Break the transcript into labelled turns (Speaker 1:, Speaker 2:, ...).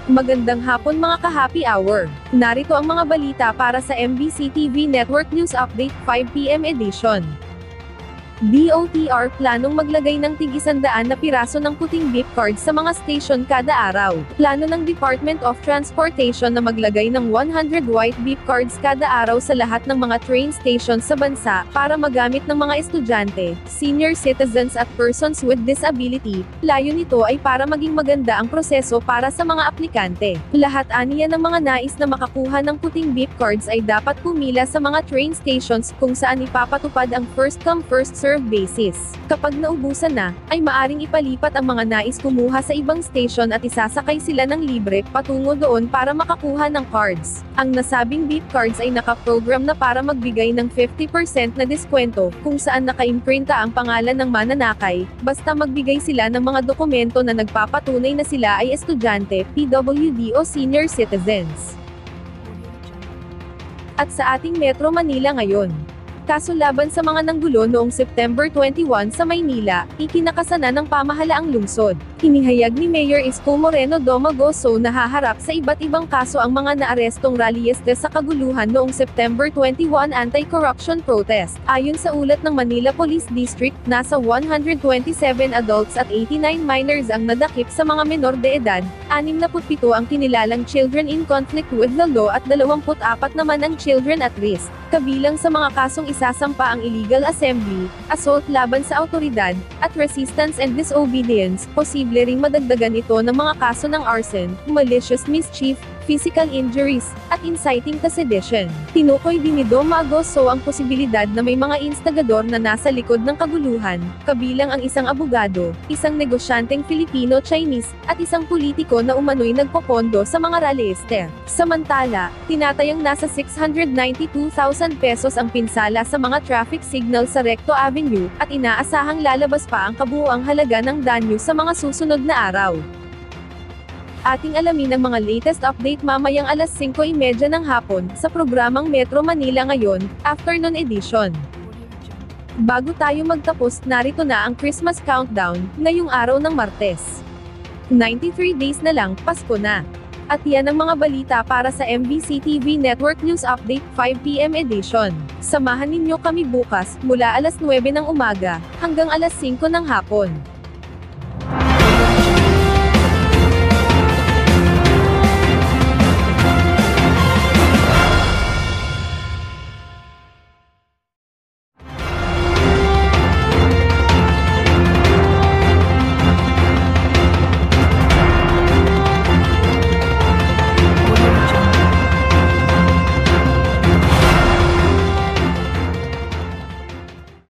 Speaker 1: Magandang hapon mga ka-happy hour. Narito ang mga balita para sa MBC TV Network News Update 5 PM edition. DOTR planong maglagay ng tig-100 na piraso ng puting beep cards sa mga station kada araw. Plano ng Department of Transportation na maglagay ng 100 white beep cards kada araw sa lahat ng mga train stations sa bansa, para magamit ng mga estudyante, senior citizens at persons with disability. Layo nito ay para maging maganda ang proseso para sa mga aplikante. Lahat aniya ng mga nais na makakuha ng puting beep cards ay dapat pumila sa mga train stations kung saan ipapatupad ang first come first serve basis. Kapag naubusan na, ay maaring ipalipat ang mga nais kumuha sa ibang station at isasakay sila ng libre patungo doon para makakuha ng cards. Ang nasabing beep cards ay nakaprogram na para magbigay ng 50% na diskwento kung saan nakaimprinta ang pangalan ng mananakay, basta magbigay sila ng mga dokumento na nagpapatunay na sila ay estudyante, PWD o senior citizens. At sa ating Metro Manila ngayon, kaso laban sa mga nanggulo noong September 21 sa Maynila, ikinakasana ng pamahalaang lungsod. Inihayag ni Mayor Isko Moreno Domagoso na haharap sa iba't ibang kaso ang mga naarestong rallyiste sa kaguluhan noong September 21 anti-corruption protest. Ayon sa ulat ng Manila Police District, nasa 127 adults at 89 minors ang nadakip sa mga menor de edad, 67 ang kinilalang children in conflict with the law at 24 naman ang children at risk. Kabilang sa mga kasong isasampa ang illegal assembly, assault laban sa awtoridad, at resistance and disobedience. Posible ring madagdagan ito ng mga kaso ng arson, malicious mischief, physical injuries, at inciting to sedition. Tinukoy din ni Domagoso ang posibilidad na may mga instigador na nasa likod ng kaguluhan, kabilang ang isang abogado, isang negosyanteng Filipino-Chinese, at isang politiko na umano'y nagpopondo sa mga rallyiste. Samantala, tinatayang nasa 692,000 pesos ang pinsala sa mga traffic signal sa Recto Avenue, at inaasahang lalabas pa ang kabuuang halaga ng danyo sa mga susunod na araw. Ating alamin ang mga latest update mamayang alas 5:30 ng hapon, sa programang Metro Manila Ngayon, Afternoon Edition. Bago tayo magtapos, narito na ang Christmas countdown, ngayong araw ng Martes. 93 days na lang, Pasko na. At yan ang mga balita para sa MBC TV Network News Update 5 PM edition. Samahan ninyo kami bukas, mula alas 9 ng umaga, hanggang alas 5 ng hapon.